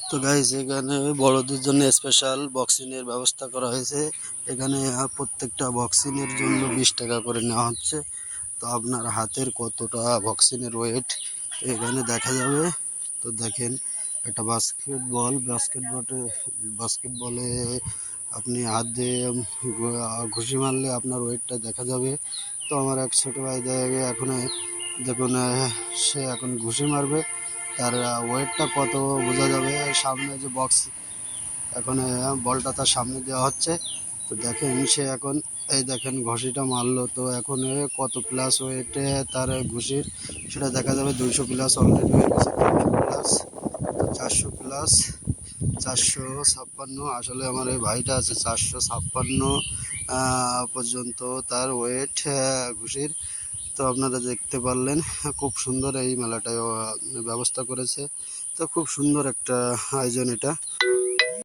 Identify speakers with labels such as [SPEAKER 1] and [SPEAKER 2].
[SPEAKER 1] তো গাইস এখানে বড়দের জন্য স্পেশাল বক্সিং এর ব্যবস্থা করা হয়েছে। এখানে প্রত্যেকটা বক্সিং এর জন্য 20 টাকা করে নেওয়া হচ্ছে। তো আপনার হাতের কতটা বক্সিং এর ওয়েট এখানে দেখা যাবে। তো দেখেন একটা বাস্কেটবলে আপনি হাত দিয়ে ঘুষি মারলে আপনার ওয়েটটা দেখা যাবে। তো আমার এক ছোট ভাই এখন দেখুন সে এখন ঘুষি মারবে, তার ওয়েটটা কত বোঝা যাবে। সামনে যে বক্স এখন বলটা তার সামনে দেওয়া হচ্ছে। তো দেখেন সে এখন এই দেখেন ঘুষিটা মারলো, তো এখন কত প্লাস ওয়েটে তার ঘুষির সেটা দেখা যাবে। 200 প্লাস অলরেডি হয়ে গেছে, 300 প্লাস, 400 প্লাস, 456। আসলে আমার এই ভাইটা আছে 456 পর্যন্ত তার ওয়েট ঘুষির। তো আপনারা দেখতে পারলেন খুব সুন্দর এই মেলাটায় ব্যবস্থা করেছে। তো খুব সুন্দর একটা আয়োজন এটা।